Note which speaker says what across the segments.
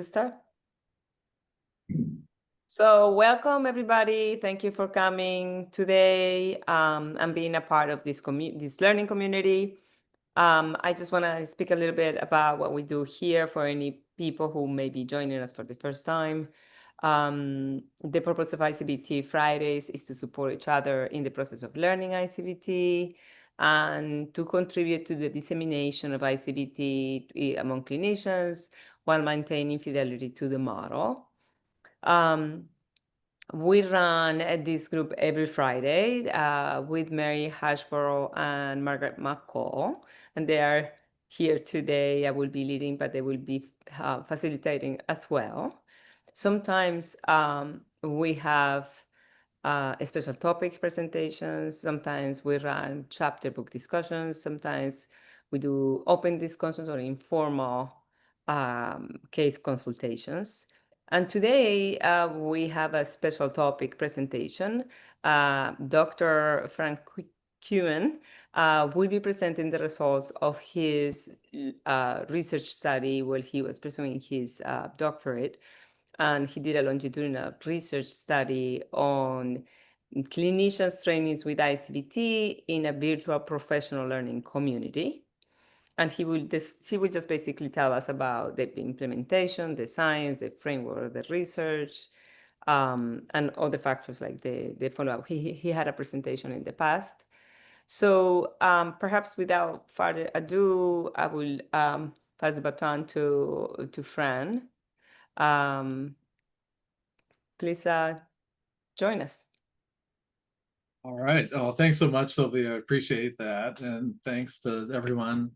Speaker 1: Start. So welcome everybody. Thank you for coming today and being a part of this learning community. I just want to speak a little bit about what we do here for any people who may be joining us for the first time. The purpose of ICBT Fridays is to support each other in the process of learning ICBT and to contribute to the dissemination of ICBT among clinicians while maintaining fidelity to the model. We run this group every Friday with Mary Hashborough and Margaret McCall, and they are here today. I will be leading, but they will be facilitating as well. Sometimes we have special topic presentations. Sometimes we run chapter book discussions. Sometimes we do open discussions or informal case consultations. And today we have a special topic presentation. Dr. Frank Kuhn will be presenting the results of his research study while he was pursuing his doctorate. And he did a longitudinal research study on clinicians' trainings with ICBT in a virtual professional learning community. And he will just basically tell us about the implementation, the science, the framework, the research, and other factors like the follow-up. He had a presentation in the past. So perhaps without further ado, I will pass the baton to Fran. Please join us.
Speaker 2: All right. Oh, thanks so much, Sylvia. I appreciate that. And thanks to everyone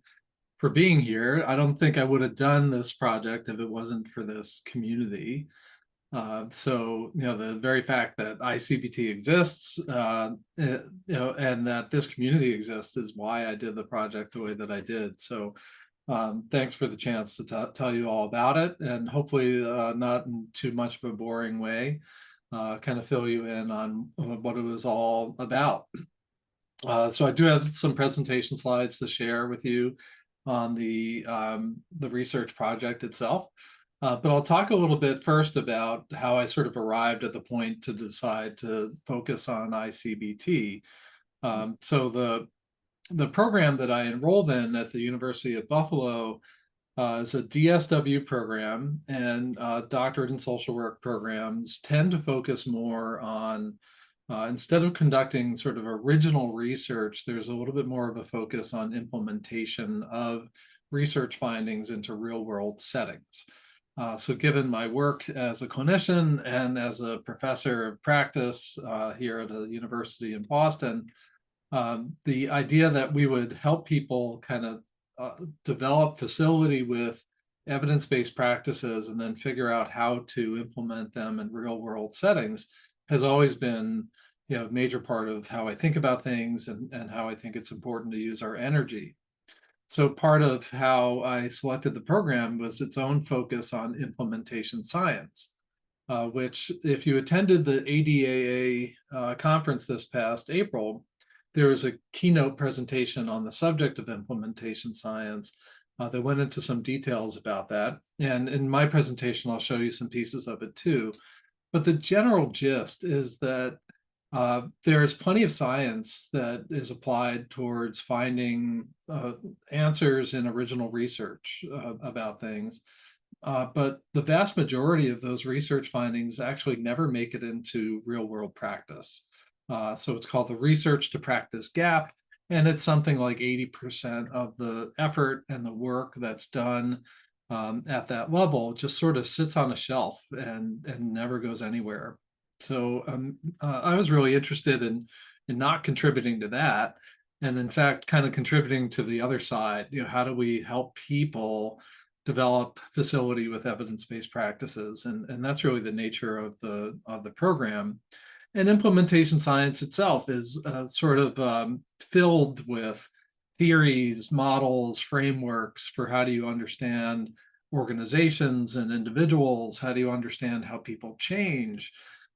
Speaker 2: for being here. I don't think I would have done this project if it wasn't for this community. The very fact that ICBT exists, and that this community exists is why I did the project the way that I did. So thanks for the chance to tell you all about it, and hopefully not in too much of a boring way, kind of fill you in on what it was all about. So I do have some presentation slides to share with you on the research project itself. But I'll talk a little bit first about how I sort of arrived at the point to decide to focus on ICBT. So the program that I enrolled in at the University of Buffalo is a DSW program, and doctorate in social work programs tend to focus more on, instead of conducting sort of original research, there's a little bit more of a focus on implementation of research findings into real world settings. So given my work as a clinician and as a professor of practice here at a university in Boston, the idea that we would help people kind of develop facility with evidence-based practices and then figure out how to implement them in real world settings has always been, a major part of how I think about things and how I think it's important to use our energy. So part of how I selected the program was its own focus on implementation science, which if you attended the ADAA conference this past April, there was a keynote presentation on the subject of implementation science that went into some details about that. And in my presentation, I'll show you some pieces of it too. But the general gist is that there is plenty of science that is applied towards finding answers in original research about things. But the vast majority of those research findings actually never make it into real world practice. So it's called the research to practice gap. And it's something like 80% of the effort and the work that's done at that level just sort of sits on a shelf and never goes anywhere. So I was really interested in not contributing to that, and in fact, kind of contributing to the other side. How do we help people develop facility with evidence-based practices? And that's really the nature of the program. And implementation science itself is sort of filled with theories, models, frameworks for how do you understand organizations and individuals? How do you understand how people change?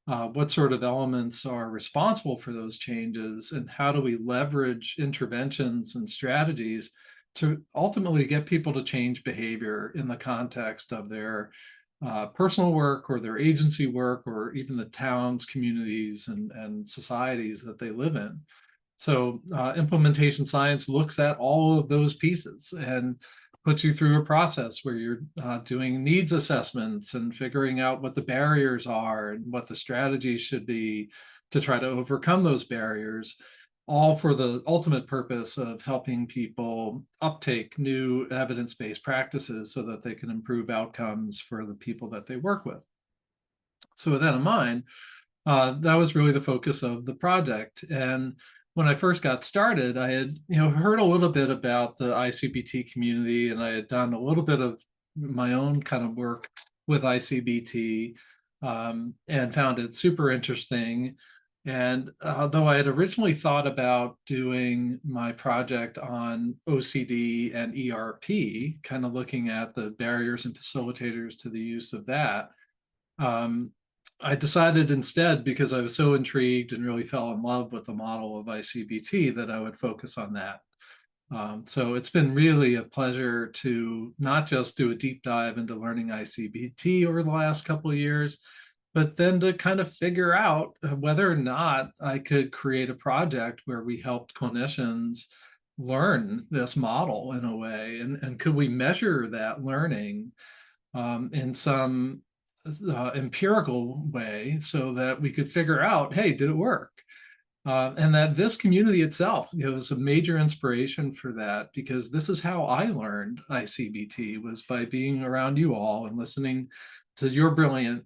Speaker 2: What sort of elements are responsible for those changes? And how do we leverage interventions and strategies to ultimately get people to change behavior in the context of their personal work or their agency work, or even the towns, communities, and societies that they live in. So implementation science looks at all of those pieces and puts you through a process where you're doing needs assessments and figuring out what the barriers are and what the strategies should be to try to overcome those barriers, all for the ultimate purpose of helping people uptake new evidence-based practices so that they can improve outcomes for the people that they work with. So with that in mind, that was really the focus of the project. And when I first got started, I had heard a little bit about the ICBT community, and I had done a little bit of my own kind of work with ICBT, and found it super interesting. And though I had originally thought about doing my project on OCD and ERP, kind of looking at the barriers and facilitators to the use of that, um, I decided instead, because I was so intrigued and really fell in love with the model of ICBT, that I would focus on that. So it's been really a pleasure to not just do a deep dive into learning ICBT over the last couple of years, but then to kind of figure out whether or not I could create a project where we helped clinicians learn this model in a way, and could we measure that learning in some empirical way so that we could figure out, hey, did it work? And that this community itself, was a major inspiration for that, because this is how I learned ICBT, was by being around you all and listening to your brilliant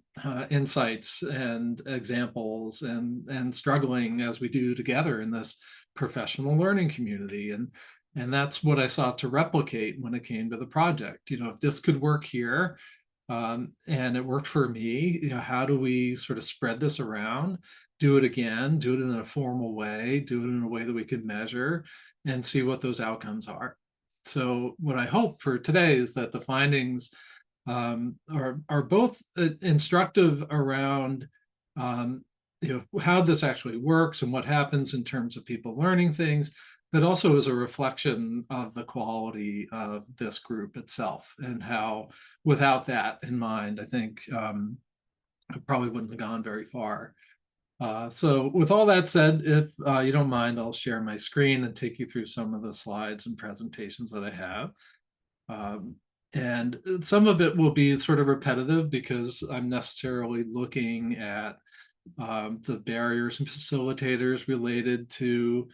Speaker 2: insights and examples, and struggling as we do together in this professional learning community. And that's what I sought to replicate when it came to the project. If this could work here, and it worked for me, how do we sort of spread this around, do it again, do it in a formal way, do it in a way that we can measure and see what those outcomes are. So what I hope for today is that the findings are both instructive around how this actually works and what happens in terms of people learning things, but also as a reflection of the quality of this group itself, and how without that in mind, I think I probably wouldn't have gone very far. So with all that said, if you don't mind, I'll share my screen and take you through some of the slides and presentations that I have. And some of it will be sort of repetitive because I'm necessarily looking at the barriers and facilitators related to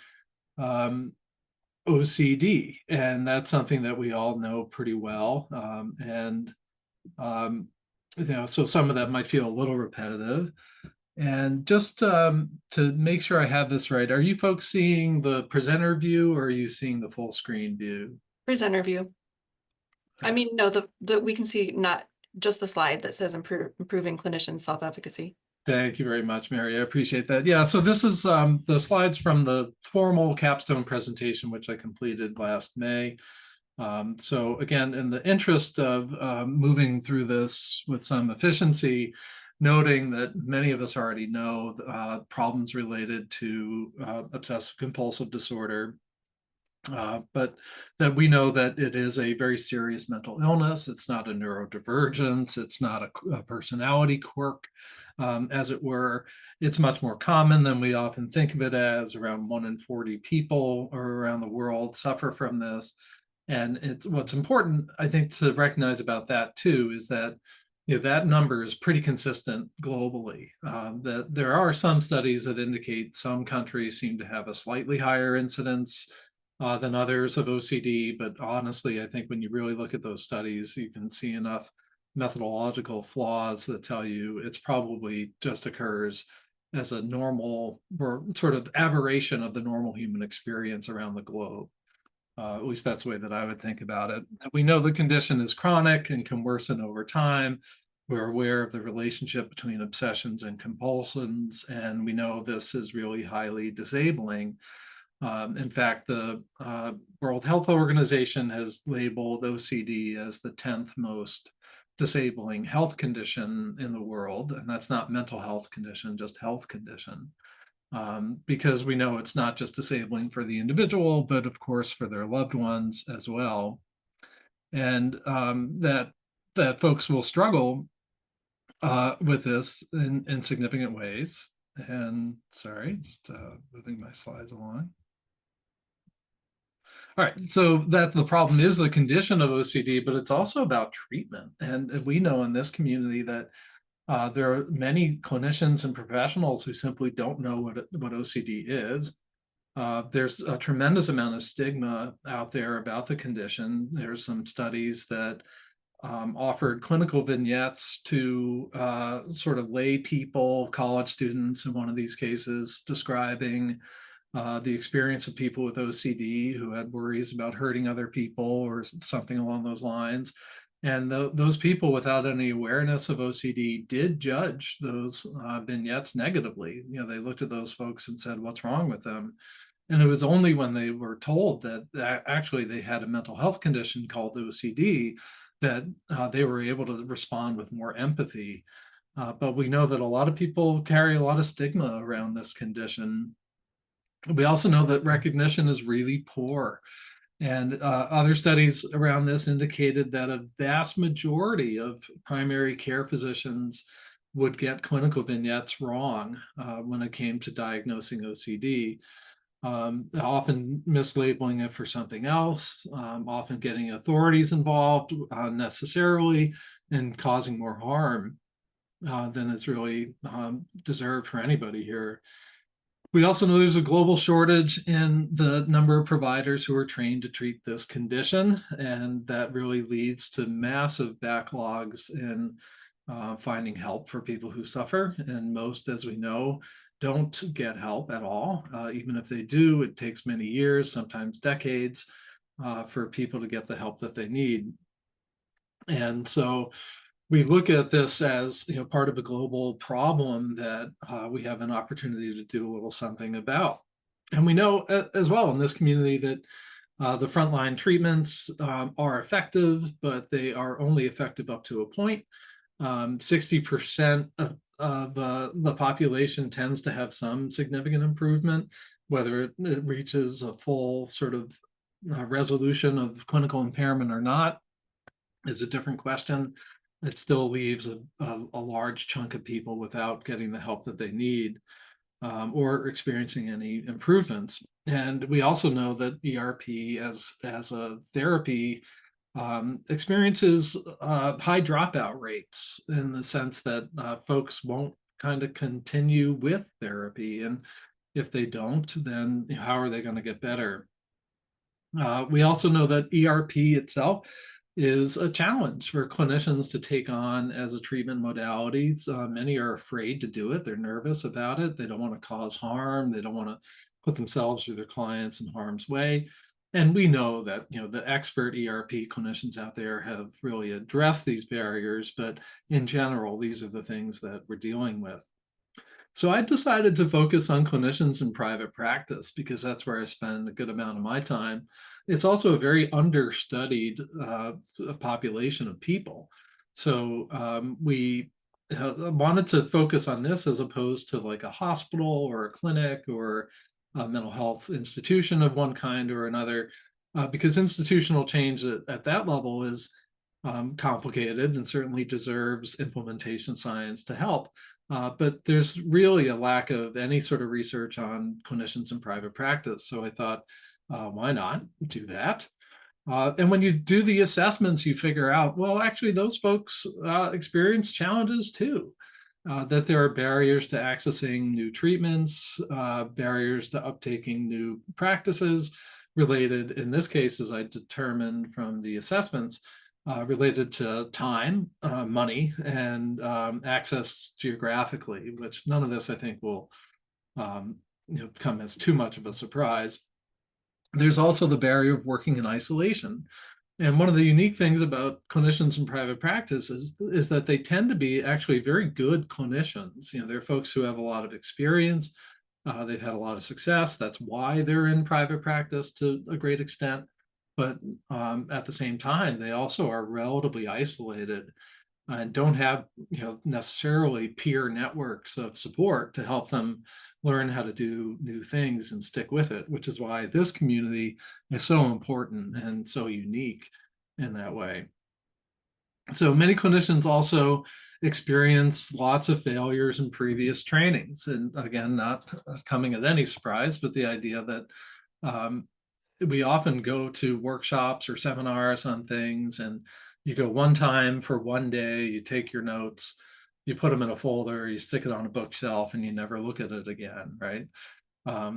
Speaker 2: OCD, and that's something that we all know pretty well. So some of that might feel a little repetitive. And just to make sure I have this right, are you folks seeing the presenter view, or are you seeing the full screen view?
Speaker 3: Presenter view. I mean, no, we can see not just the slide that says improving clinician self-efficacy.
Speaker 2: Thank you very much, Mary. I appreciate that. Yeah, so this is the slides from the formal capstone presentation, which I completed last May. So again, in the interest of moving through this with some efficiency, noting that many of us already know problems related to obsessive compulsive disorder, but that we know that it is a very serious mental illness. It's not a neurodivergence. It's not a personality quirk, as it were. It's much more common than we often think of it as. Around 1 in 40 people around the world suffer from this. And what's important, I think, to recognize about that too, is that that number is pretty consistent globally. That there are some studies that indicate some countries seem to have a slightly higher incidence than others of OCD, but honestly, I think when you really look at those studies, you can see enough methodological flaws that tell you it's probably just occurs as a normal or sort of aberration of the normal human experience around the globe. At least that's the way that I would think about it. We know the condition is chronic and can worsen over time. We're aware of the relationship between obsessions and compulsions, and we know this is really highly disabling. In fact, the World Health Organization has labeled OCD as the 10th most disabling health condition in the world. And that's not mental health condition, just health condition. Because we know it's not just disabling for the individual, but of course for their loved ones as well. And that folks will struggle with this in significant ways. And sorry, just moving my slides along. All right, so that the problem is the condition of OCD, but it's also about treatment. And we know in this community that there are many clinicians and professionals who simply don't know what OCD is. There's a tremendous amount of stigma out there about the condition. There's some studies that offered clinical vignettes to sort of lay people, college students in one of these cases, describing the experience of people with OCD who had worries about hurting other people or something along those lines. And those people without any awareness of OCD did judge those vignettes negatively. You know, they looked at those folks and said, what's wrong with them? And it was only when they were told that actually they had a mental health condition called OCD that they were able to respond with more empathy. But we know that a lot of people carry a lot of stigma around this condition. We also know that recognition is really poor. And other studies around this indicated that a vast majority of primary care physicians would get clinical vignettes wrong when it came to diagnosing OCD. Often mislabeling it for something else, often getting authorities involved unnecessarily and causing more harm than is really deserved for anybody here. We also know there's a global shortage in the number of providers who are trained to treat this condition, and that really leads to massive backlogs in finding help for people who suffer. And most, as we know, don't get help at all. Even if they do, it takes many years, sometimes decades, for people to get the help that they need. And so we look at this as, you know, part of a global problem that we have an opportunity to do a little something about. And we know as well in this community that the frontline treatments are effective, but they are only effective up to a point. 60% of the population tends to have some significant improvement. Whether it reaches a full sort of resolution of clinical impairment or not is a different question. It still leaves a large chunk of people without getting the help that they need or experiencing any improvements. And we also know that ERP as a therapy experiences high dropout rates in the sense that folks won't kind of continue with therapy. And if they don't, then how are they going to get better? We also know that ERP itself is a challenge for clinicians to take on as a treatment modality. Many are afraid to do it. They're nervous about it. They don't want to cause harm. They don't want to put themselves or their clients in harm's way. And we know that, you know, the expert ERP clinicians out there have really addressed these barriers, but in general, these are the things that we're dealing with. So I decided to focus on clinicians in private practice because that's where I spend a good amount of my time. It's also a very understudied population of people. So we wanted to focus on this as opposed to like a hospital or a clinic or a mental health institution of one kind or another, because institutional change at that level is complicated and certainly deserves implementation science to help. But there's really a lack of any sort of research on clinicians in private practice. So I thought, why not do that? And when you do the assessments, you figure out, well, actually, those folks experience challenges too. That there are barriers to accessing new treatments, barriers to uptaking new practices related, in this case, as I determined from the assessments, related to time, money, and access geographically, which none of this I think will come as too much of a surprise. There's also the barrier of working in isolation. And one of the unique things about clinicians in private practice is that they tend to be actually very good clinicians. You know, they're folks who have a lot of experience. They've had a lot of success. That's why they're in private practice to a great extent. But at the same time, they also are relatively isolated and don't have, you know, necessarily peer networks of support to help them learn how to do new things and stick with it, which is why this community is so important and so unique in that way. So many clinicians also experience lots of failures in previous trainings. And again, not coming at any surprise, but the idea that we often go to workshops or seminars on things, and you go one time for one day, you take your notes, you put them in a folder, you stick it on a bookshelf, and you never look at it again, right?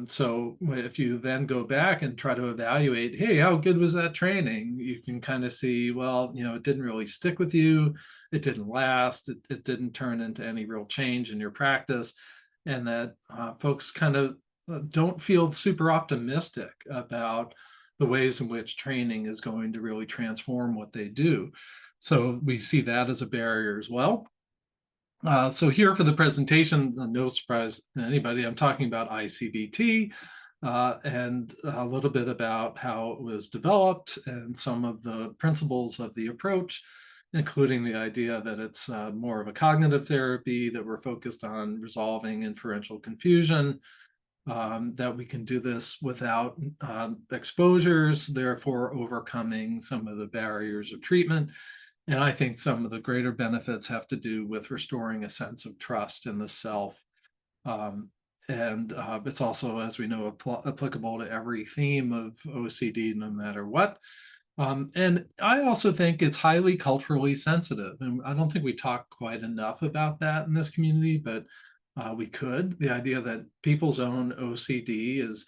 Speaker 2: So if you then go back and try to evaluate, hey, how good was that training? You can kind of see, well, it didn't really stick with you. It didn't last. It didn't turn into any real change in your practice. And that folks kind of don't feel super optimistic about the ways in which training is going to really transform what they do. So we see that as a barrier as well. So here for the presentation, no surprise to anybody, I'm talking about ICBT and a little bit about how it was developed and some of the principles of the approach, including the idea that it's more of a cognitive therapy, that we're focused on resolving inferential confusion, that we can do this without exposures, therefore overcoming some of the barriers of treatment. And I think some of the greater benefits have to do with restoring a sense of trust in the self. And it's also, as we know, applicable to every theme of OCD, no matter what. And I also think it's highly culturally sensitive. And I don't think we talk quite enough about that in this community, but we could. The idea that people's own OCD is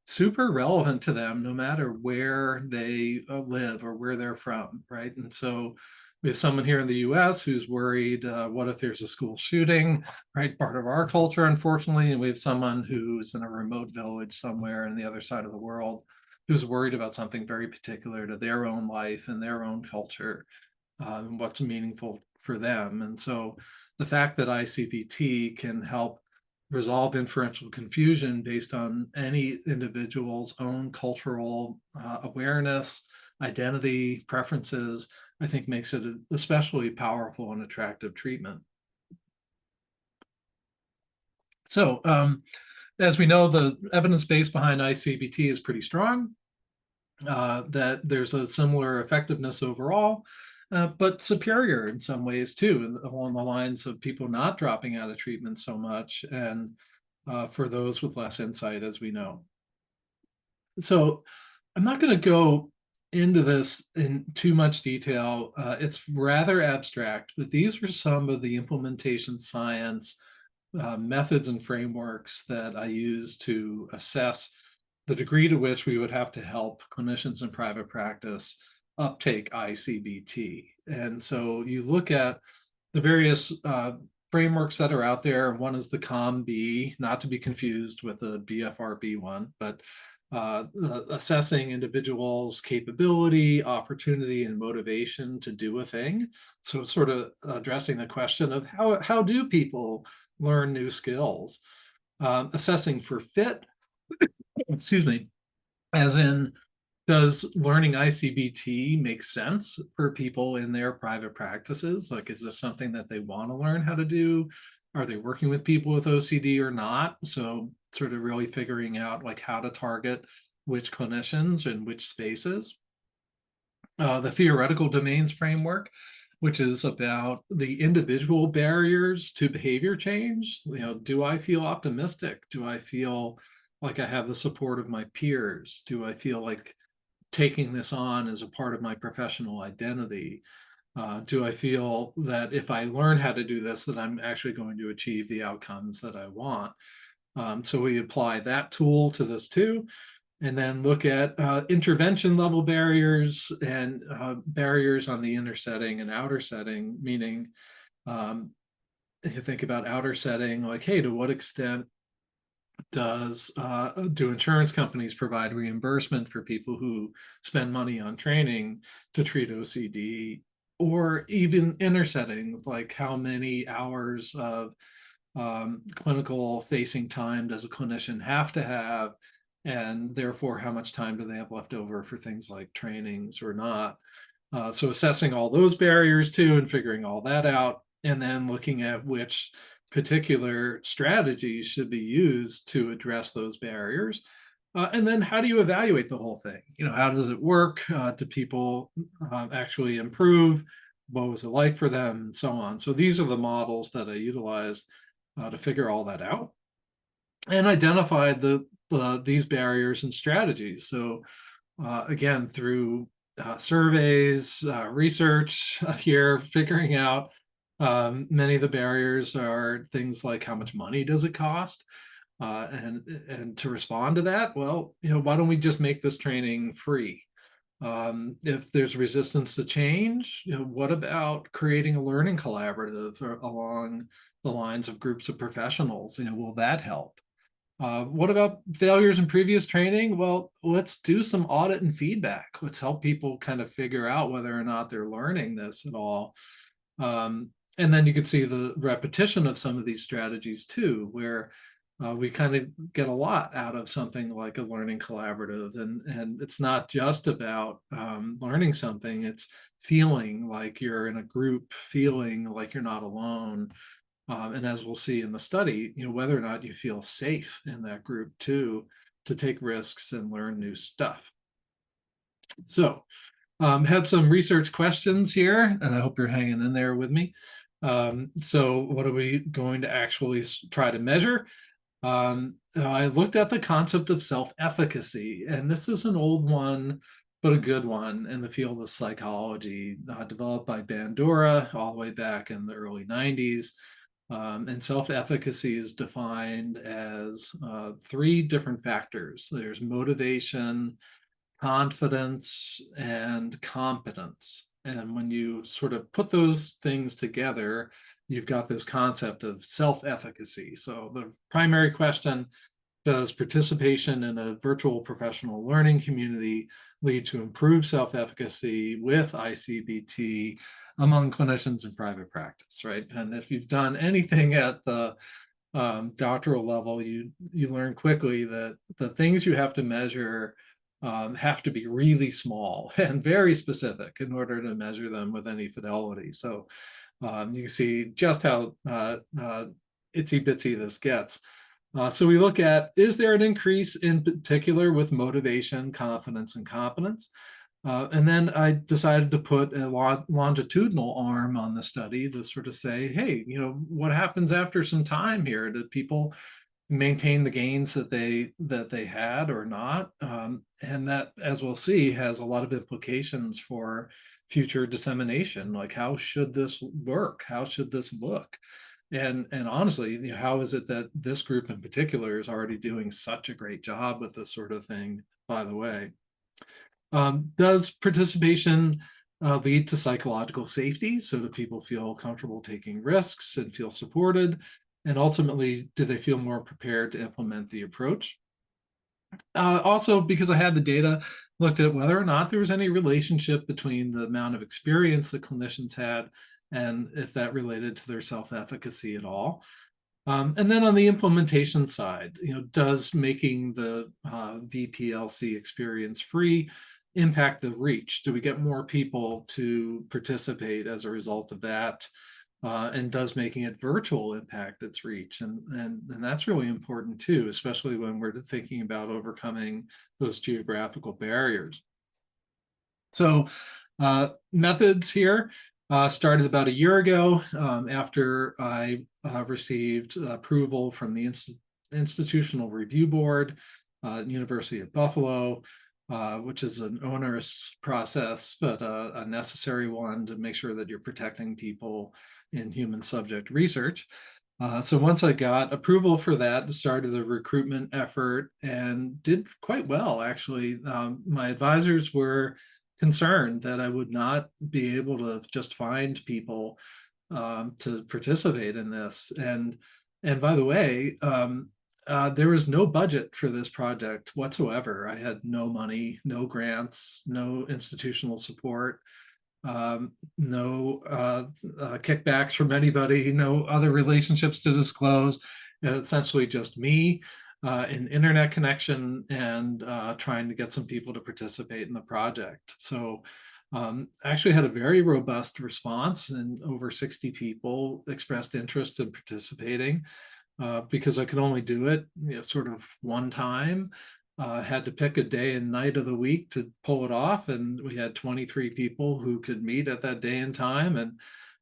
Speaker 2: super relevant to them no matter where they live or where they're from, right? And so we have someone here in the US who's worried, what if there's a school shooting, right? Part of our culture, unfortunately. And we have someone who's in a remote village somewhere on the other side of the world who's worried about something very particular to their own life and their own culture, and what's meaningful for them. And so the fact that ICBT can help resolve inferential confusion based on any individual's own cultural awareness, identity, preferences, I think makes it an especially powerful and attractive treatment. So as we know, the evidence base behind ICBT is pretty strong, that there's a similar effectiveness overall, but superior in some ways too, along the lines of people not dropping out of treatment so much, and for those with less insight, as we know. So I'm not going to go into this in too much detail. It's rather abstract, but these were some of the implementation science methods and frameworks that I use to assess the degree to which we would have to help clinicians in private practice uptake ICBT. And so you look at the various frameworks that are out there. One is the COM-B, not to be confused with the BFRB one, but assessing individuals' capability, opportunity, and motivation to do a thing. So sort of addressing the question of how do people learn new skills? Assessing for fit, excuse me, as in, does learning ICBT make sense for people in their private practices? Like, is this something that they want to learn how to do? Are they working with people with OCD or not? So sort of really figuring out like how to target which clinicians and which spaces. The theoretical domains framework, which is about the individual barriers to behavior change. Do I feel optimistic? Do I feel like I have the support of my peers? Do I feel like taking this on as a part of my professional identity? Do I feel that if I learn how to do this, that I'm actually going to achieve the outcomes that I want? So we apply that tool to this too, and then look at intervention level barriers and barriers on the inner setting and outer setting, meaning you think about outer setting, like, hey, to what extent do insurance companies provide reimbursement for people who spend money on training to treat OCD? Or even inner setting, like how many hours of clinical facing time does a clinician have to have, and therefore how much time do they have left over for things like trainings or not? So assessing all those barriers too and figuring all that out, and then looking at which particular strategies should be used to address those barriers. And then how do you evaluate the whole thing? How does it work? Do people actually improve? what was it like for them, and so on. So these are the models that I utilized to figure all that out and identified these barriers and strategies. So again, through surveys, research here, figuring out many of the barriers are things like how much money does it cost? And to respond to that, well, why don't we just make this training free? If there's resistance to change, what about creating a learning collaborative along the lines of groups of professionals? Will that help? What about failures in previous training? Well, let's do some audit and feedback. Let's help people kind of figure out whether or not they're learning this at all. And then you can see the repetition of some of these strategies too, where we kind of get a lot out of something like a learning collaborative. And it's not just about learning something, it's feeling like you're in a group, feeling like you're not alone. And as we'll see in the study, whether or not you feel safe in that group too, to take risks and learn new stuff. So had some research questions here, and I hope you're hanging in there with me. So what are we going to actually try to measure? I looked at the concept of self-efficacy, and this is an old one, but a good one in the field of psychology, developed by Bandura all the way back in the early 90s. And self-efficacy is defined as 3 different factors. There's motivation, confidence, and competence. And when you sort of put those things together, you've got this concept of self-efficacy. So the primary question, does participation in a virtual professional learning community lead to improved self-efficacy with ICBT among clinicians in private practice, right? And if you've done anything at the doctoral level, you learn quickly that the things you have to measure have to be really small and very specific in order to measure them with any fidelity. So you can see just how itsy bitsy this gets. So we look at, is there an increase in particular with motivation, confidence, and competence? And then I decided to put a longitudinal arm on the study to sort of say, hey, what happens after some time here? Do people maintain the gains that they had or not? And that, as we'll see, has a lot of implications for future dissemination. Like, how should this work? How should this look? And honestly, how is it that this group in particular is already doing such a great job with this sort of thing, by the way? Does participation lead to psychological safety? So do people feel comfortable taking risks and feel supported? And ultimately, do they feel more prepared to implement the approach? Also, because I had the data, looked at whether or not there was any relationship between the amount of experience that clinicians had and if that related to their self-efficacy at all. And then on the implementation side, does making the VPLC experience free impact the reach? Do we get more people to participate as a result of that? And does making it virtual impact its reach? And that's really important too, especially when we're thinking about overcoming those geographical barriers. So methods here started about a year ago after I received approval from the Institutional Review Board, University of Buffalo, which is an onerous process, but a necessary one to make sure that you're protecting people in human subject research. So once I got approval for that, started the recruitment effort and did quite well, actually. My advisors were concerned that I would not be able to just find people to participate in this. And by the way, there was no budget for this project whatsoever. I had no money, no grants, no institutional support, no kickbacks from anybody, no other relationships to disclose. Essentially just me, an internet connection, and trying to get some people to participate in the project. So actually had a very robust response, and over 60 people expressed interest in participating. Because I could only do it sort of one time. had to pick a day and night of the week to pull it off, and we had 23 people who could meet at that day and time. And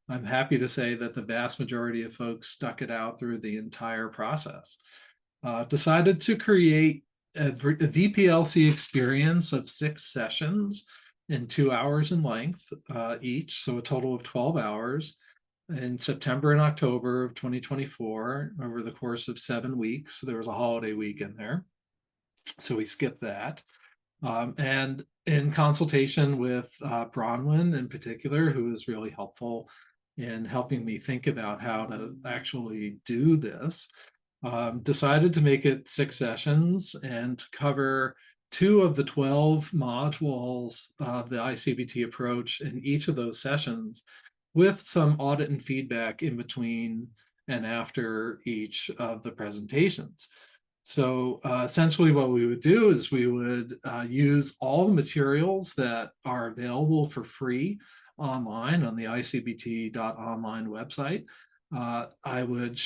Speaker 2: I'm happy to say that the vast majority of folks stuck it out through the entire process. Decided to create a VPLC experience of 6 sessions in 2 hours in length each, so a total of 12 hours in September and October of 2024 over the course of 7 weeks. There was a holiday week in there, so we skipped that. And in consultation with Bronwyn in particular, who was really helpful in helping me think about how to actually do this, decided to make it 6 sessions and to cover 2 of the 12 modules of the ICBT approach in each of those sessions, with some audit and feedback in between and after each of the presentations. So essentially what we would do is we would use all the materials that are available for free online on the icbt.online website. I would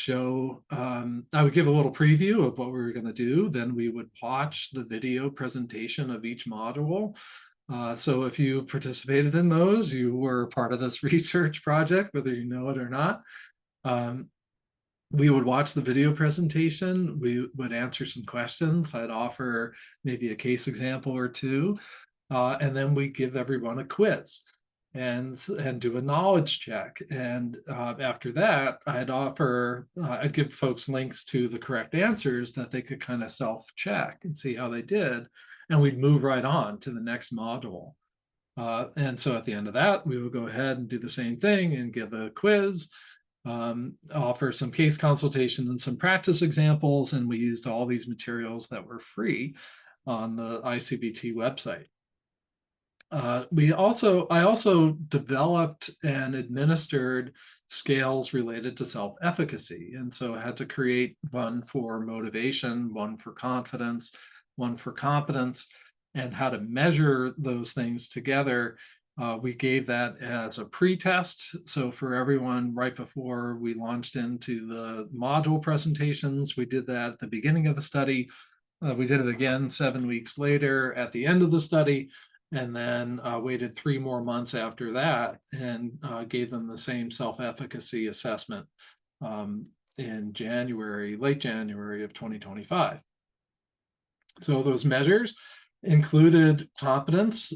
Speaker 2: give a little preview of what we were going to do. Then we would watch the video presentation of each module. So if you participated in those, you were part of this research project, whether you know it or not. We would watch the video presentation. We would answer some questions. I'd offer maybe a case example or two. And then we give everyone a quiz and do a knowledge check. And after that, I'd give folks links to the correct answers that they could kind of self-check and see how they did. And we'd move right on to the next module. And so at the end of that, we would go ahead and do the same thing and give a quiz, offer some case consultations and some practice examples. And we used all these materials that were free on the ICBT website. I also developed and administered scales related to self-efficacy. And so I had to create one for motivation, one for confidence, one for competence, and how to measure those things together. We gave that as a pre-test. So for everyone, right before we launched into the module presentations, we did that at the beginning of the study. We did it again 7 weeks later at the end of the study, and then waited 3 more months after that and gave them the same self-efficacy assessment in late January of 2025. So those measures included competence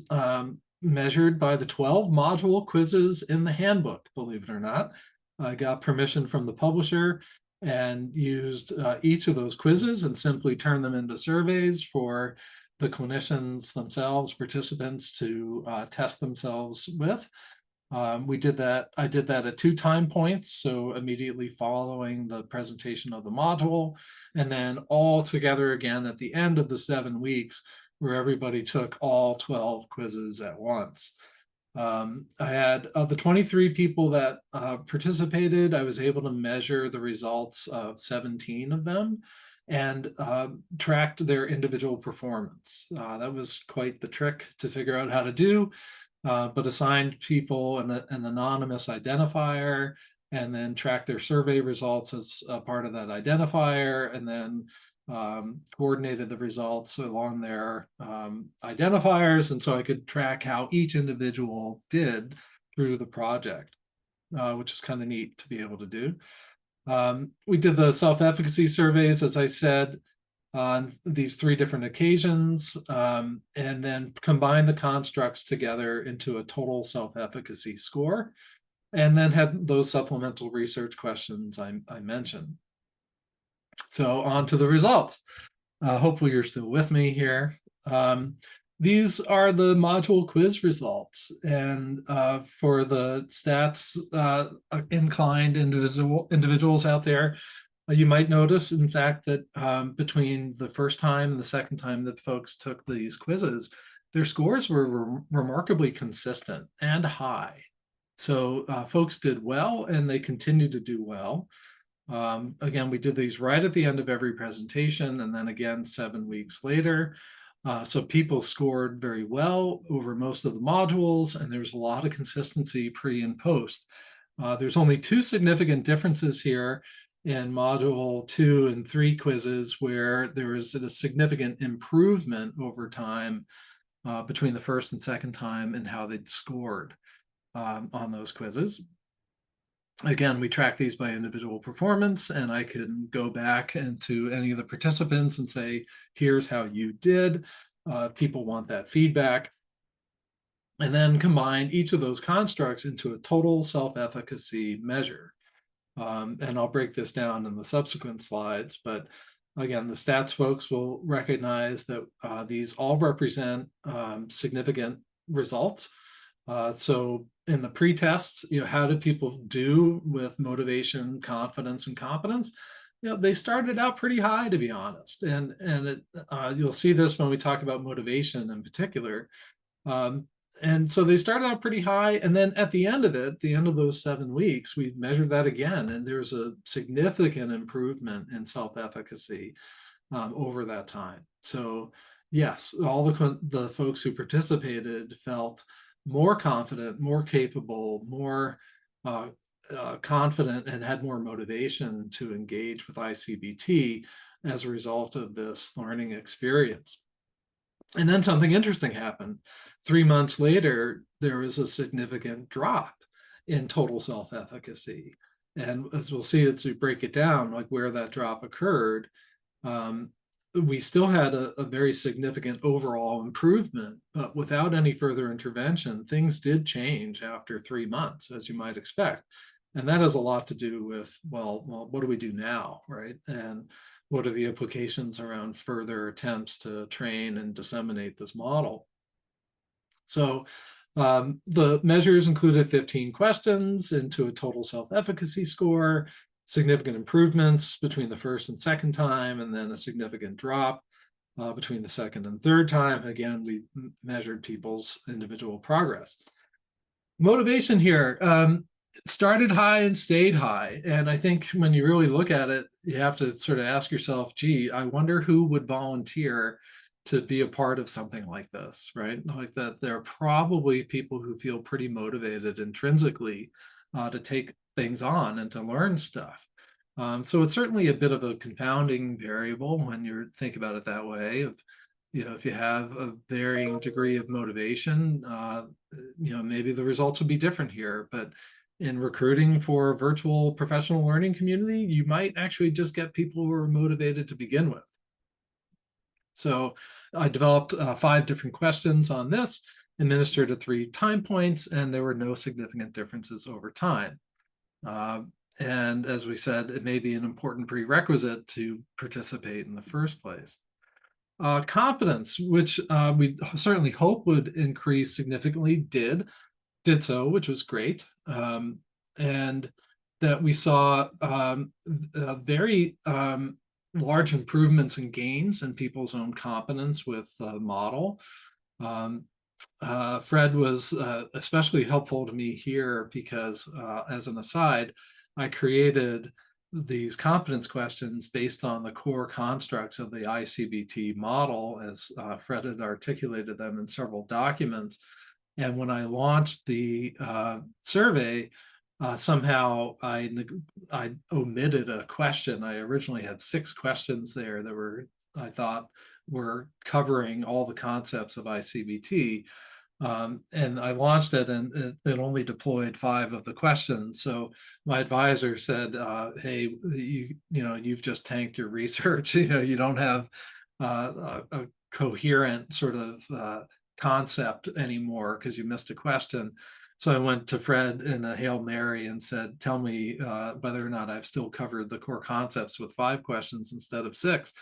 Speaker 2: measured by the 12 module quizzes in the handbook, believe it or not. I got permission from the publisher and used each of those quizzes and simply turned them into surveys for the clinicians themselves, participants, to test themselves with. I did that at 2 time points, so immediately following the presentation of the module, and then all together again at the end of the 7 weeks, where everybody took all 12 quizzes at once. I had, of the 23 people that participated, I was able to measure the results of 17 of them and tracked their individual performance. That was quite the trick to figure out how to do, but assigned people an anonymous identifier and then tracked their survey results as a part of that identifier, and then coordinated the results along their identifiers. And so I could track how each individual did through the project, which is kind of neat to be able to do. We did the self-efficacy surveys, as I said, on these 3 different occasions, and then combined the constructs together into a total self-efficacy score, and then had those supplemental research questions I mentioned. So on to the results. Hopefully you're still with me here. These are the module quiz results, and for the stats inclined individuals out there, you might notice, in fact, that between the first time and the second time that folks took these quizzes, their scores were remarkably consistent and high. So folks did well, and they continue to do well. Again, we did these right at the end of every presentation, and then again 7 weeks later. So people scored very well over most of the modules, and there's a lot of consistency pre and post. There's only 2 significant differences here in module 2 and 3 quizzes where there was a significant improvement over time between the first and second time in how they'd scored on those quizzes. Again, we track these by individual performance, and I can go back into any of the participants and say, here's how you did. People want that feedback. And then combine each of those constructs into a total self-efficacy measure. And I'll break this down in the subsequent slides, but again, the stats folks will recognize that these all represent significant results. So in the pre-tests, how did people do with motivation, confidence, and competence? They started out pretty high, to be honest. And you'll see this when we talk about motivation in particular. And so they started out pretty high. And then at the end of it, the end of those 7 weeks, we measured that again. And there's a significant improvement in self-efficacy over that time. So yes, all the folks who participated felt more confident, more capable, more confident, and had more motivation to engage with ICBT as a result of this learning experience. And then something interesting happened. 3 months later, there was a significant drop in total self-efficacy. And as we'll see as we break it down, like where that drop occurred, we still had a very significant overall improvement, but without any further intervention, things did change after 3 months, as you might expect. And that has a lot to do with, well, what do we do now, right? And what are the implications around further attempts to train and disseminate this model? So the measures included 15 questions into a total self-efficacy score, significant improvements between the first and second time, and then a significant drop between the second and third time. Again, we measured people's individual progress. Motivation here started high and stayed high. And I think when you really look at it, you have to sort of ask yourself, gee, I wonder who would volunteer to be a part of something like this, right? Like that there are probably people who feel pretty motivated intrinsically to take things on and to learn stuff. So it's certainly a bit of a confounding variable when you think about it that way. Of, if you have a varying degree of motivation, maybe the results would be different here. But in recruiting for a virtual professional learning community, you might actually just get people who are motivated to begin with. So I developed 5 different questions on this, administered at 3 time points, and there were no significant differences over time. And as we said, it may be an important prerequisite to participate in the first place. Competence, which we certainly hope would increase significantly, did so, which was great. And that we saw very large improvements and gains in people's own competence with the model. Fred was especially helpful to me here because, as an aside, I created these competence questions based on the core constructs of the ICBT model, as Fred had articulated them in several documents. And when I launched the survey, somehow I omitted a question. I originally had 6 questions there that I thought were covering all the concepts of ICBT. And I launched it, and it only deployed 5 of the questions. So my advisor said, "Hey, you've just tanked your research. You don't have a coherent sort of concept anymore because you missed a question." So I went to Fred in a Hail Mary and said, "Tell me whether or not I've still covered the core concepts with 5 questions instead of 6."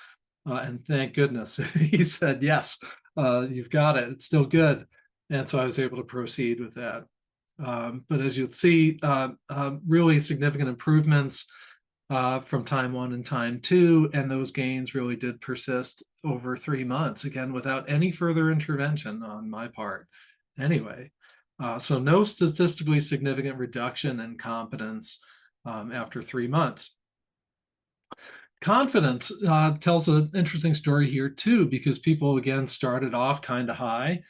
Speaker 2: And thank goodness he said, "Yes, you've got it. It's still good." And so I was able to proceed with that. But as you'll see, really significant improvements from time 1 and time 2, and those gains really did persist over 3 months, again, without any further intervention on my part anyway. So no statistically significant reduction in competence after 3 months. Confidence tells an interesting story here too, because people again started off kind of high.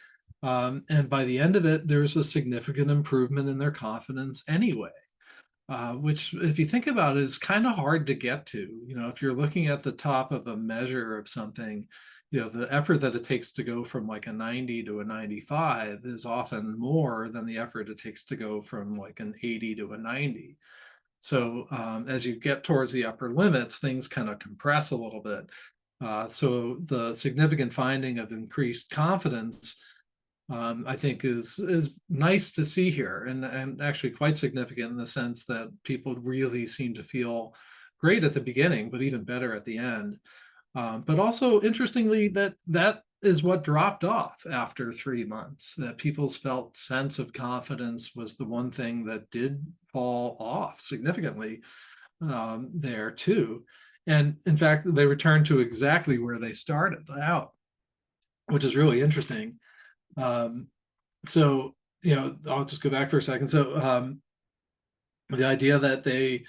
Speaker 2: And by the end of it, there's a significant improvement in their confidence anyway. which, if you think about it, is kind of hard to get to. You know, if you're looking at the top of a measure of something, you know, the effort that it takes to go from like a 90 to a 95 is often more than the effort it takes to go from like an 80 to a 90. So as you get towards the upper limits, things kind of compress a little bit. So the significant finding of increased confidence, I think, is nice to see here, and actually quite significant in the sense that people really seem to feel great at the beginning, but even better at the end. But also interestingly, that is what dropped off after 3 months. That people's felt sense of confidence was the one thing that did fall off significantly there too. And in fact, they returned to exactly where they started out, which is really interesting. So, you know, I'll just go back for a second. So the idea that they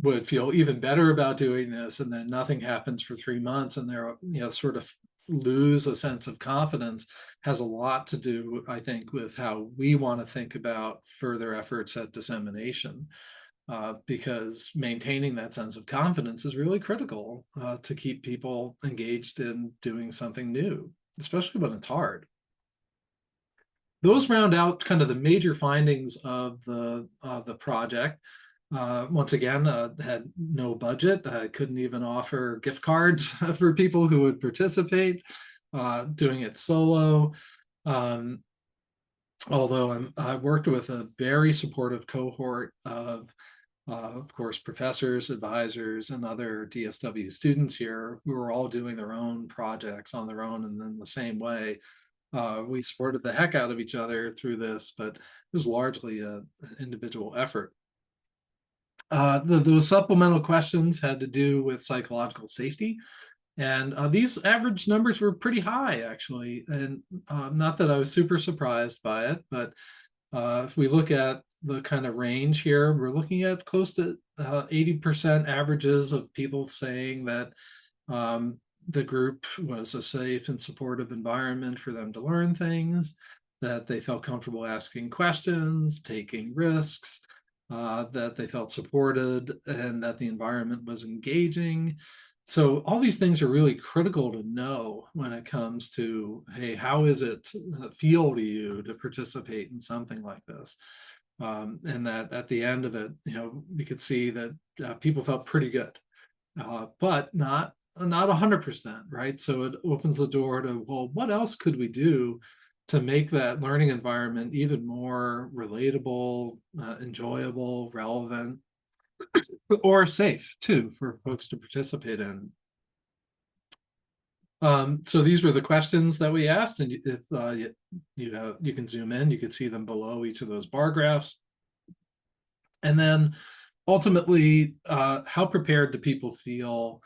Speaker 2: would feel even better about doing this, and then nothing happens for 3 months and they're, you know, sort of lose a sense of confidence, has a lot to do, I think, with how we want to think about further efforts at dissemination. Because maintaining that sense of confidence is really critical to keep people engaged in doing something new, especially when it's hard. Those round out kind of the major findings of the project. Once again, had no budget. I couldn't even offer gift cards for people who would participate. Doing it solo. Although I worked with a very supportive cohort of course, professors, advisors, and other DSW students here who were all doing their own projects on their own, and in the same way. We supported the heck out of each other through this, but it was largely an individual effort. Those supplemental questions had to do with psychological safety. And these average numbers were pretty high, actually. And not that I was super surprised by it, but if we look at the kind of range here, we're looking at close to 80% averages of people saying that the group was a safe and supportive environment for them to learn things, that they felt comfortable asking questions, taking risks, that they felt supported, and that the environment was engaging. So all these things are really critical to know when it comes to, hey, how is it feel to you to participate in something like this? And that at the end of it, you know, we could see that people felt pretty good, but not 100%, right? So it opens the door to, well, what else could we do to make that learning environment even more relatable, enjoyable, relevant, or safe too for folks to participate in? So these were the questions that we asked, and if you can zoom in, you can see them below each of those bar graphs. And then ultimately, how prepared do people feel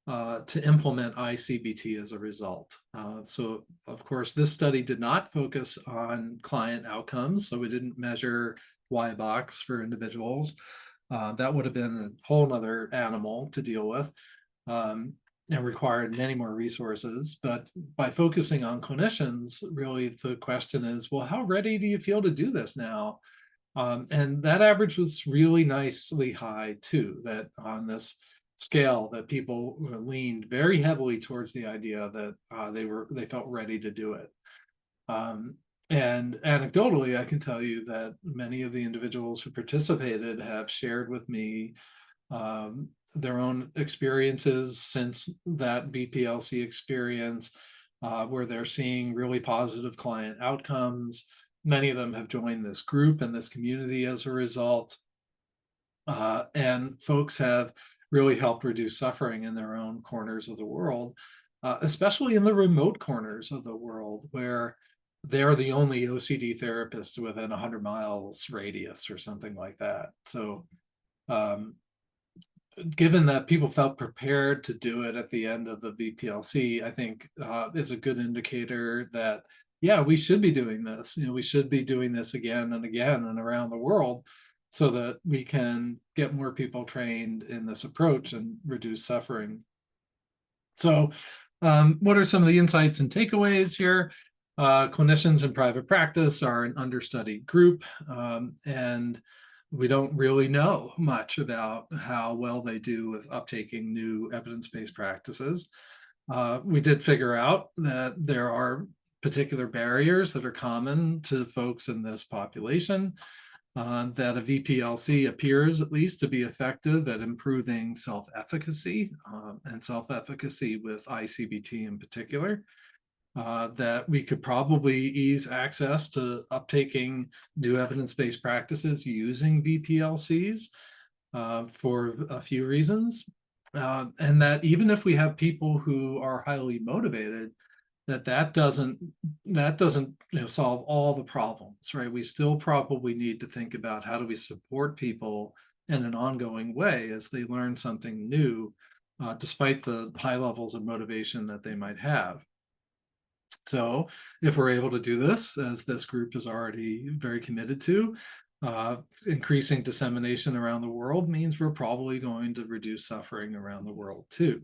Speaker 2: to implement iCBT as a result? So of course, this study did not focus on client outcomes, so we didn't measure Y-BOCS for individuals. That would have been a whole nother animal to deal with. And required many more resources. But by focusing on clinicians, really the question is, well, how ready do you feel to do this now? And that average was really nicely high too, that on this scale that people leaned very heavily towards the idea that they felt ready to do it. And anecdotally, I can tell you that many of the individuals who participated have shared with me their own experiences since that BPLC experience, where they're seeing really positive client outcomes. Many of them have joined this group and this community as a result. And folks have really helped reduce suffering in their own corners of the world, especially in the remote corners of the world where they're the only OCD therapist within 100 miles radius or something like that. So given that people felt prepared to do it at the end of the BPLC, I think is a good indicator that, yeah, we should be doing this. You know, we should be doing this again and again and around the world so that we can get more people trained in this approach and reduce suffering. So what are some of the insights and takeaways here? Clinicians in private practice are an understudied group, and we don't really know much about how well they do with uptaking new evidence-based practices. We did figure out that there are particular barriers that are common to folks in this population, that a VPLC appears at least to be effective at improving self-efficacy and self-efficacy with ICBT in particular. That we could probably ease access to uptaking new evidence-based practices using VPLCs for a few reasons. And that even if we have people who are highly motivated, that doesn't solve all the problems, right? We still probably need to think about how do we support people in an ongoing way as they learn something new, despite the high levels of motivation that they might have. So if we're able to do this, as this group is already very committed to, increasing dissemination around the world means we're probably going to reduce suffering around the world too.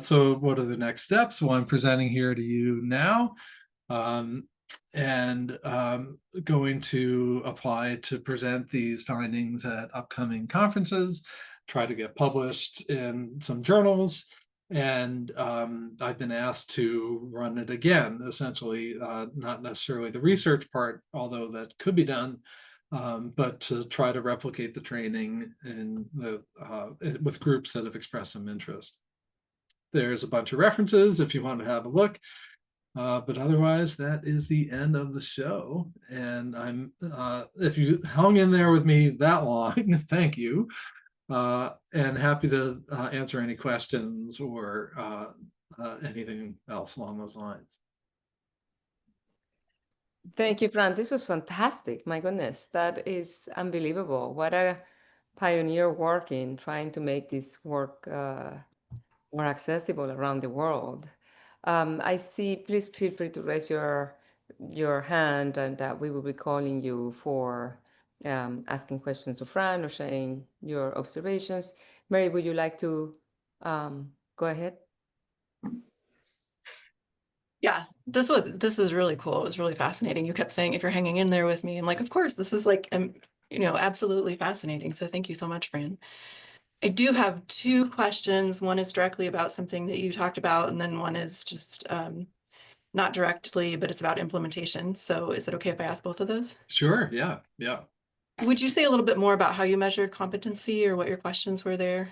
Speaker 2: So what are the next steps? Well, I'm presenting here to you now, and going to apply to present these findings at upcoming conferences, try to get published in some journals. And I've been asked to run it again, essentially, not necessarily the research part, although that could be done, but to try to replicate the training in with groups that have expressed some interest. There's a bunch of references if you want to have a look, but otherwise that is the end of the show. And I'm if you hung in there with me that long, thank you. And happy to answer any questions or anything else along those lines.
Speaker 1: Thank you, Fran. This was fantastic. My goodness, that is unbelievable. What a pioneer work in trying to make this work more accessible around the world. I see, please feel free to raise your hand, and we will be calling you for asking questions to Fran or sharing your observations. Mary, would you like to go ahead?
Speaker 3: Yeah, this was really cool. It was really fascinating. You kept saying, if you're hanging in there with me, I'm like, of course, this is like, absolutely fascinating. So thank you so much, Fran. I do have two questions. One is directly about something that you talked about, and then one is just not directly, but it's about implementation. So is it okay if I ask both of those?
Speaker 2: Sure, yeah.
Speaker 3: Would you say a little bit more about how you measured competency or what your questions were there?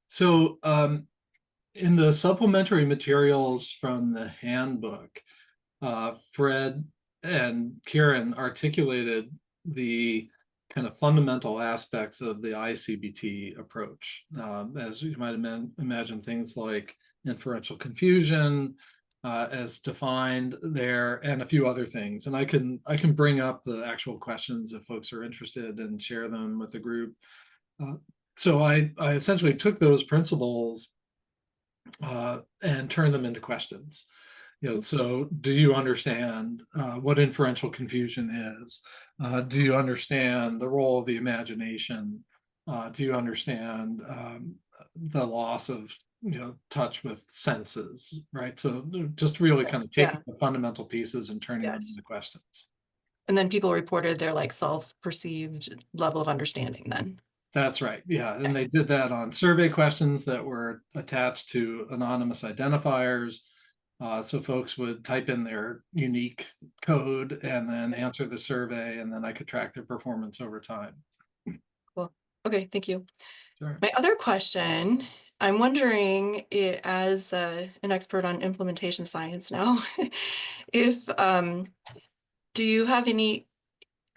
Speaker 2: So in the supplementary materials from the handbook, Fred and Kieran articulated the kind of fundamental aspects of the ICBT approach. As you might imagine, things like inferential confusion as defined there, and a few other things. And I can bring up the actual questions if folks are interested and share them with the group. So I essentially took those principles and turned them into questions. So do you understand what inferential confusion is? Do you understand the role of the imagination? Do you understand the loss of touch with senses, right? So just really kind of taking the fundamental pieces and turning them into questions.
Speaker 3: And then people reported their like self-perceived level of understanding then.
Speaker 2: That's right. Yeah. And they did that on survey questions that were attached to anonymous identifiers. So folks would type in their unique code and then answer the survey, and then I could track their performance over time.
Speaker 3: Cool. Okay, thank you.
Speaker 2: Sure.
Speaker 3: My other question, I'm wondering, as an expert on implementation science now, if do you have any,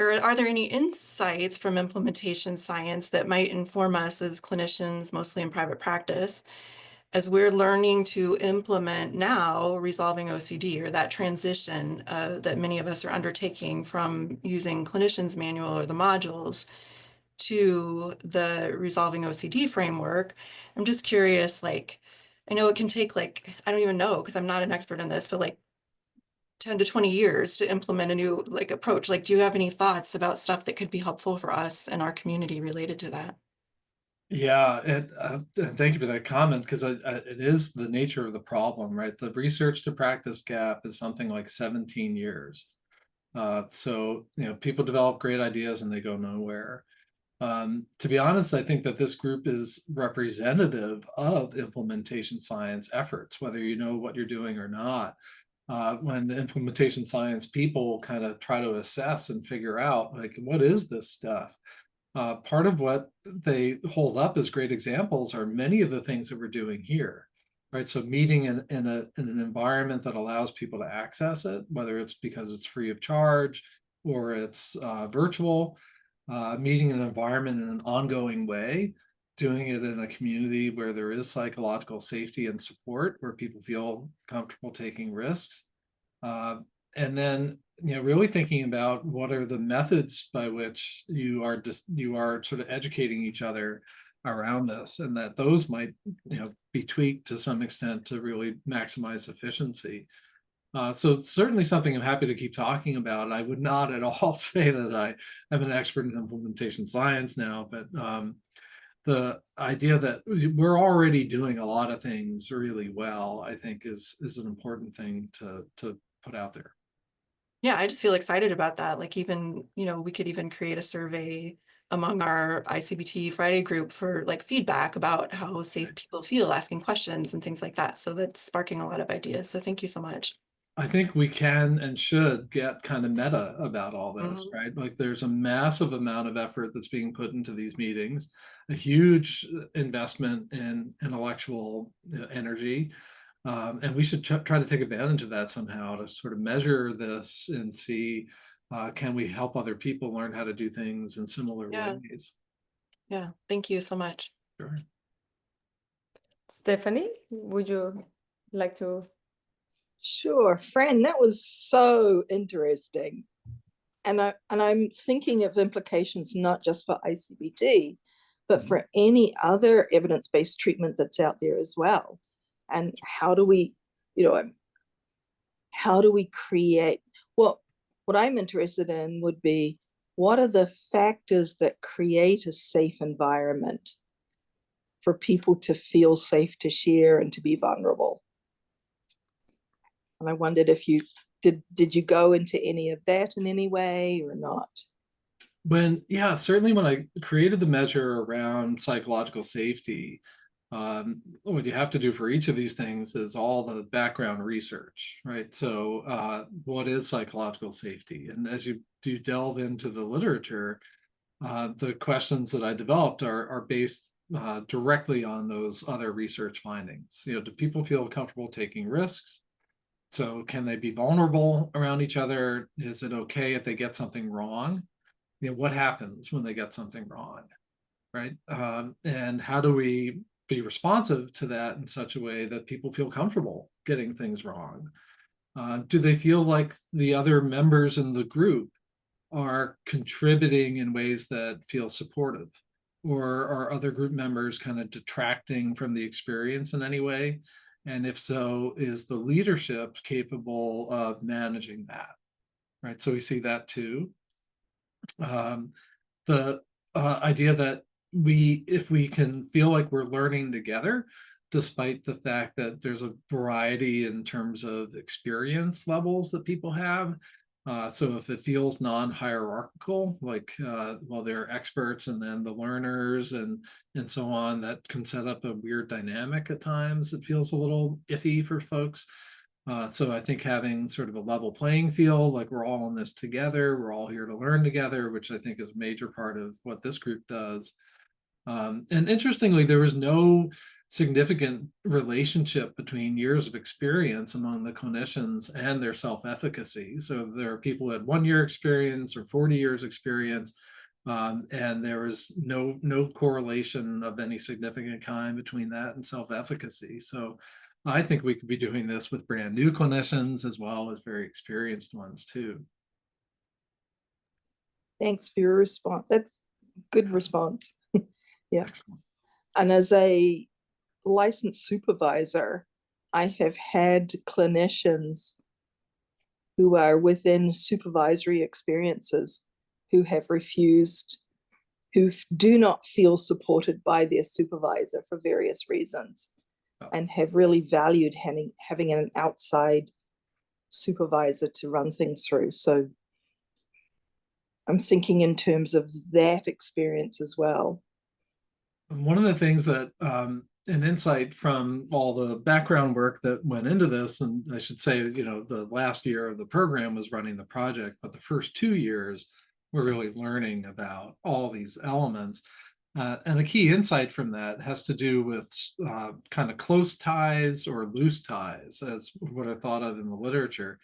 Speaker 3: or are there any insights from implementation science that might inform us as clinicians, mostly in private practice, as we're learning to implement now resolving OCD, or that transition that many of us are undertaking from using clinician's manual or the modules to the resolving OCD framework? I'm just curious, like, I know it can take like, I don't even know, because I'm not an expert in this, but like 10 to 20 years to implement a new like approach. Like, do you have any thoughts about stuff that could be helpful for us and our community related to that?
Speaker 2: Yeah, and thank you for that comment, because it is the nature of the problem, right? The research to practice gap is something like 17 years. So, people develop great ideas and they go nowhere. To be honest, I think that this group is representative of implementation science efforts, whether you know what you're doing or not. When the implementation science people kind of try to assess and figure out, like, what is this stuff? Part of what they hold up as great examples are many of the things that we're doing here, right? So meeting in an environment that allows people to access it, whether it's because it's free of charge or it's virtual, meeting in an environment in an ongoing way, doing it in a community where there is psychological safety and support, where people feel comfortable taking risks. And then, really thinking about what are the methods by which you are sort of educating each other around this, and that those might, be tweaked to some extent to really maximize efficiency. So it's certainly something I'm happy to keep talking about. I would not at all say that I am an expert in implementation science now, but the idea that we're already doing a lot of things really well, I think is an important thing to put out there.
Speaker 3: Yeah, I just feel excited about that. Like even, we could even create a survey among our ICBT Friday group for like feedback about how safe people feel asking questions and things like that. So that's sparking a lot of ideas. So thank you so much.
Speaker 2: I think we can and should get kind of meta about all this,
Speaker 3: Mhm.
Speaker 2: right? Like there's a massive amount of effort that's being put into these meetings, a huge investment in intellectual energy. And we should try to take advantage of that somehow to sort of measure this and see, can we help other people learn how to do things in similar
Speaker 3: Yeah.
Speaker 2: ways?
Speaker 3: Yeah. Thank you so much.
Speaker 2: Sure.
Speaker 1: Stephanie, would you like to?
Speaker 4: Sure, Fran, that was so interesting. And I'm thinking of implications not just for ICBT, but for any other evidence-based treatment that's out there as well. And how do we create, well, what I'm interested in would be, what are the factors that create a safe environment for people to feel safe to share and to be vulnerable? And I wondered if you did you go into any of that in any way or not?
Speaker 2: Certainly when I created the measure around psychological safety, what you have to do for each of these things is all the background research, right? So what is psychological safety? And as you do delve into the literature, the questions that I developed are based directly on those other research findings. Do people feel comfortable taking risks? So can they be vulnerable around each other? Is it okay if they get something wrong? What happens when they get something wrong, right? And how do we be responsive to that in such a way that people feel comfortable getting things wrong? Do they feel like the other members in the group are contributing in ways that feel supportive? Or are other group members kind of detracting from the experience in any way? And if so, is the leadership capable of managing that? Right. So we see that too. The idea that if we can feel like we're learning together, despite the fact that there's a variety in terms of experience levels that people have. So if it feels non-hierarchical, like well, they're experts and then the learners and so on, that can set up a weird dynamic at times. It feels a little iffy for folks. So I think having sort of a level playing field, like we're all in this together, we're all here to learn together, which I think is a major part of what this group does. And interestingly, there was no significant relationship between years of experience among the clinicians and their self-efficacy. So there are people who had 1 year experience or 40 years experience, and there was no correlation of any significant kind between that and self-efficacy. So I think we could be doing this with brand new clinicians as well as very experienced ones too.
Speaker 4: Thanks for your response. That's good response. Yeah.
Speaker 2: Excellent.
Speaker 4: And as a licensed supervisor, I have had clinicians who are within supervisory experiences who have refused, who do not feel supported by their supervisor for various reasons, and have really valued having an outside supervisor to run things through. So I'm thinking in terms of that experience as well.
Speaker 2: One of the things that an insight from all the background work that went into this, and I should say, the last year of the program was running the project, but the first 2 years we're really learning about all these elements. And a key insight from that has to do with kind of close ties or loose ties, as what I thought of in the literature.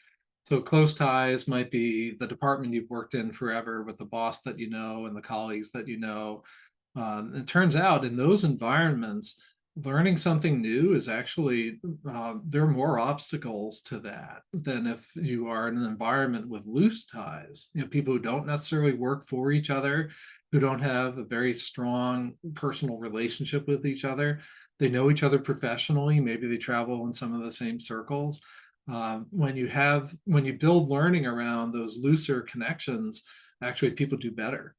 Speaker 2: So close ties might be the department you've worked in forever with the boss that you know and the colleagues that you know. It turns out in those environments, learning something new is actually, there are more obstacles to that than if you are in an environment with loose ties, people who don't necessarily work for each other, who don't have a very strong personal relationship with each other. They know each other professionally, maybe they travel in some of the same circles. When you build learning around those looser connections, actually people do better.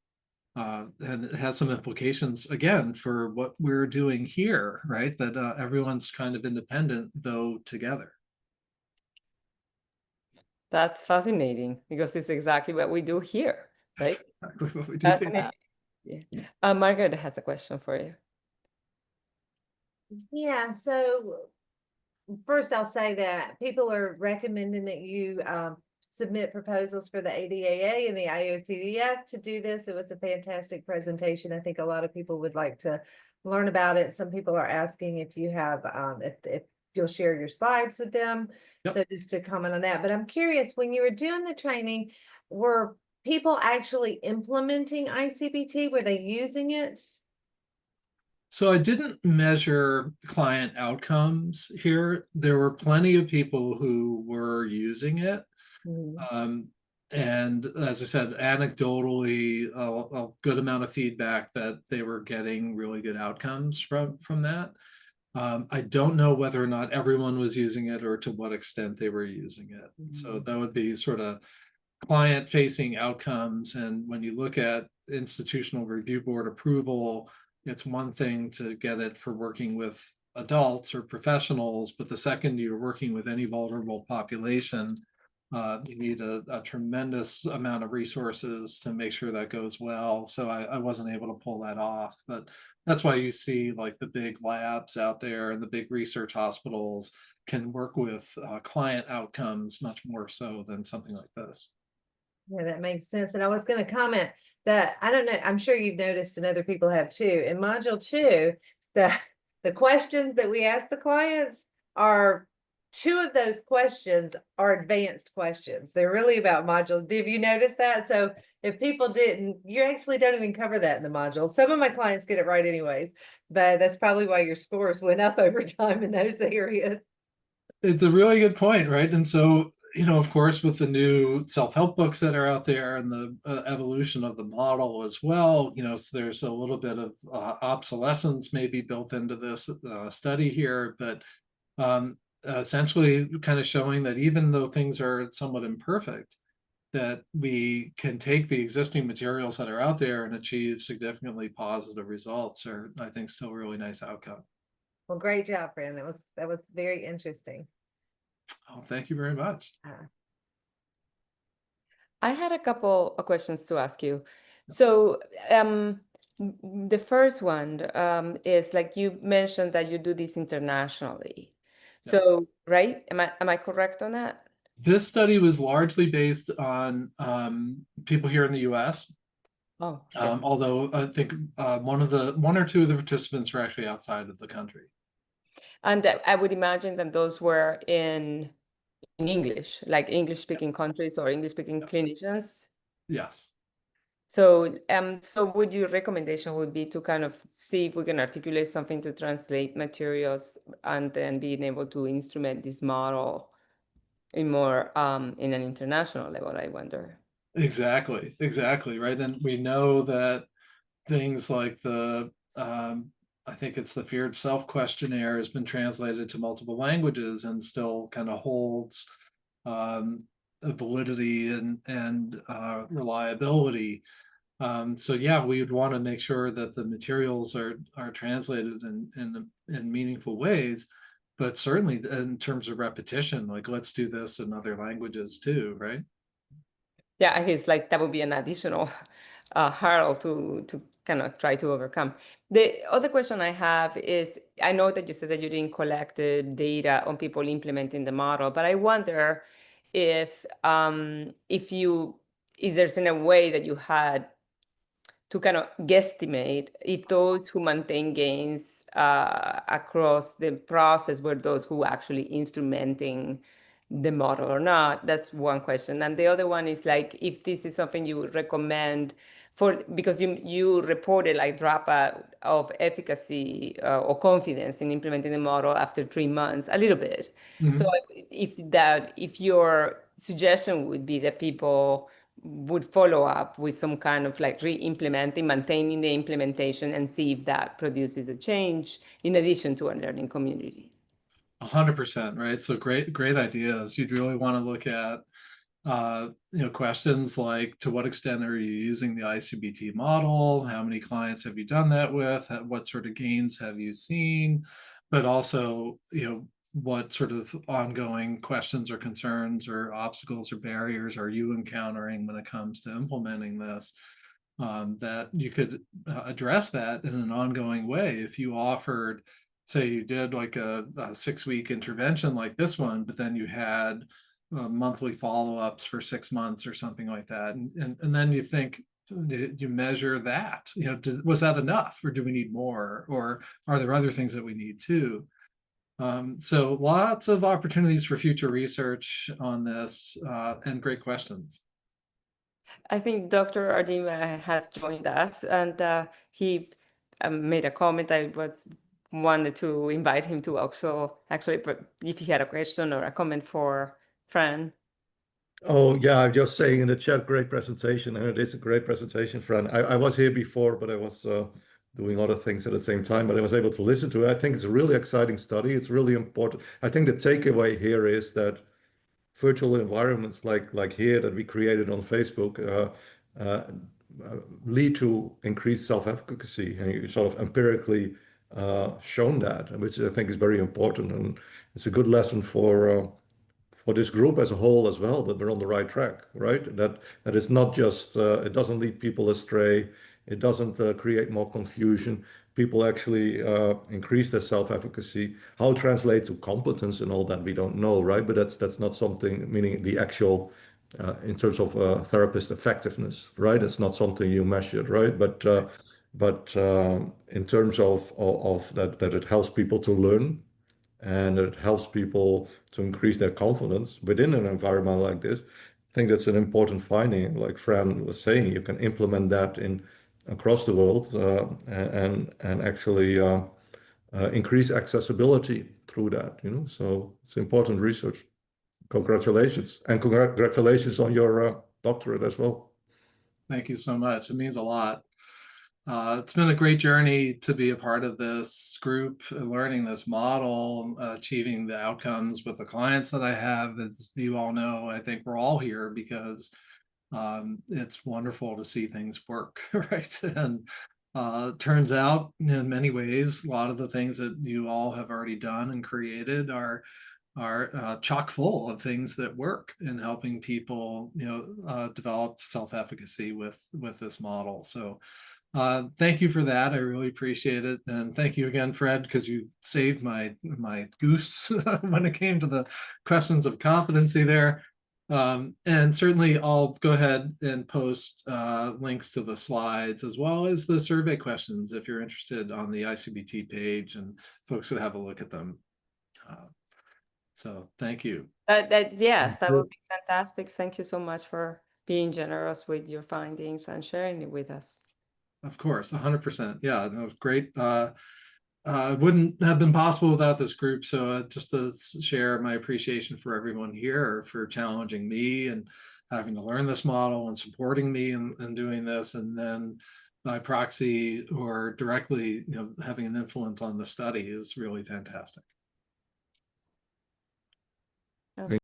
Speaker 2: And it has some implications again for what we're doing here, right? That everyone's kind of independent, though together.
Speaker 1: That's fascinating because it's exactly what we do here, right?
Speaker 2: Exactly what we do here.
Speaker 1: Fascinating. Yeah. Margaret has a question for you.
Speaker 5: Yeah, so first I'll say that people are recommending that you submit proposals for the ADAA and the IOCDF to do this. It was a fantastic presentation. I think a lot of people would like to learn about it. Some people are asking if you have, if you'll share your slides with them.
Speaker 2: Yep.
Speaker 5: So just to comment on that, but I'm curious, when you were doing the training, were people actually implementing ICBT? Were they using it?
Speaker 2: So I didn't measure client outcomes here. There were plenty of people who were using it. And as I said, anecdotally, a good amount of feedback that they were getting really good outcomes from that. I don't know whether or not everyone was using it or to what extent they were using it. So that would be sort of client-facing outcomes. And when you look at institutional review board approval, it's one thing to get it for working with adults or professionals, but the second you're working with any vulnerable population, you need a tremendous amount of resources to make sure that goes well. So I wasn't able to pull that off, but that's why you see like the big labs out there and the big research hospitals can work with client outcomes much more so than something like this.
Speaker 5: Yeah, that makes sense. And I was going to comment that, I don't know, I'm sure you've noticed and other people have too. In module 2, the questions that we ask the clients are, 2 of those questions are advanced questions. They're really about module. Have you noticed that? So if people didn't, you actually don't even cover that in the module. Some of my clients get it right anyways, but that's probably why your scores went up over time in those areas.
Speaker 2: It's a really good point, right? And so, of course, with the new self-help books that are out there and the evolution of the model as well, so there's a little bit of obsolescence maybe built into this study here, but essentially kind of showing that even though things are somewhat imperfect, that we can take the existing materials that are out there and achieve significantly positive results, or I think still a really nice outcome.
Speaker 5: Well, great job, Fran. That was very interesting.
Speaker 2: Oh, thank you very much.
Speaker 1: I had a couple of questions to ask you. So the first one is like you mentioned that you do this internationally. So, right? Am I correct on that?
Speaker 2: This study was largely based on people here in the US.
Speaker 1: Oh,
Speaker 2: although I think one or two of the participants were actually outside of the country.
Speaker 1: and I would imagine that those were in English, like English-speaking countries or English-speaking clinicians.
Speaker 2: Yes.
Speaker 1: So, so would your recommendation would be to kind of see if we can articulate something to translate materials and then being able to instrument this model in more in an international level, I wonder.
Speaker 2: Exactly, right. And we know that things like the I think it's the Feared Self questionnaire has been translated to multiple languages and still kind of holds validity and reliability. So yeah, we would want to make sure that the materials are translated in meaningful ways, but certainly in terms of repetition, like let's do this in other languages too, right?
Speaker 1: Yeah, I guess like that would be an additional hurdle to kind of try to overcome. The other question I have is, I know that you said that you didn't collect the data on people implementing the model, but I wonder if is there's in a way that you had to kind of guesstimate if those who maintain gains across the process were those who actually instrumenting the model or not. That's one question. And the other one is like, if this is something you would recommend for, because you reported like dropout of efficacy or confidence in implementing the model after 3 months, a little bit. So if your suggestion would be that people would follow up with some kind of like re-implementing, maintaining the implementation, and see if that produces a change in addition to a learning community.
Speaker 2: 100%, right? So great ideas. You'd really want to look at questions like, to what extent are you using the ICBT model? How many clients have you done that with? What sort of gains have you seen? But also, what sort of ongoing questions or concerns or obstacles or barriers are you encountering when it comes to implementing this? That you could address that in an ongoing way. If you offered, say you did like a 6-week intervention like this one, but then you had monthly follow-ups for 6 months or something like that, and then you think, you measure that, was that enough, or do we need more, or are there other things that we need too? So lots of opportunities for future research on this, and great questions.
Speaker 1: I think Dr. Ardima has joined us, and he made a comment. I wanted to invite him to actually, if he had a question or a comment for Fran.
Speaker 6: Oh, yeah, I'm just saying in the chat, great presentation, and it is a great presentation, Fran. I was here before, but I was doing other things at the same time, but I was able to listen to it. I think it's a really exciting study. It's really important. I think the takeaway here is that virtual environments like here that we created on Facebook lead to increased self-efficacy, and you sort of empirically shown that, which I think is very important, and it's a good lesson for this group as a whole as well, that we're on the right track, right? That it's not just, it doesn't lead people astray. It doesn't create more confusion. People actually increase their self-efficacy. How it translates to competence and all that, we don't know, right? But that's not something, meaning the actual, in terms of therapist effectiveness, right? It's not something you measured, right? But in terms of that it helps people to learn, and it helps people to increase their confidence within an environment like this. I think that's an important finding. Like Fran was saying, you can implement that across the world, and actually increase accessibility through that. So it's important research. Congratulations, and congratulations on your doctorate as well.
Speaker 2: Thank you so much. It means a lot. It's been a great journey to be a part of this group, learning this model, achieving the outcomes with the clients that I have. As you all know, I think we're all here because it's wonderful to see things work, right? And turns out, in many ways, a lot of the things that you all have already done and created are chock full of things that work in helping people, develop self-efficacy with this model. So thank you for that. I really appreciate it. And thank you again, Fred, because you saved my goose when it came to the questions of competency there. And certainly I'll go ahead and post links to the slides as well as the survey questions if you're interested on the ICBT page, and folks would have a look at them. So thank you.
Speaker 1: Yes, that would be fantastic. Thank you so much for being generous with your findings and sharing it with us.
Speaker 2: Of course, 100%. Yeah, that was great. It wouldn't have been possible without this group. So just to share my appreciation for everyone here for challenging me and having to learn this model and supporting me in doing this, and then by proxy or directly, having an influence on the study is really fantastic.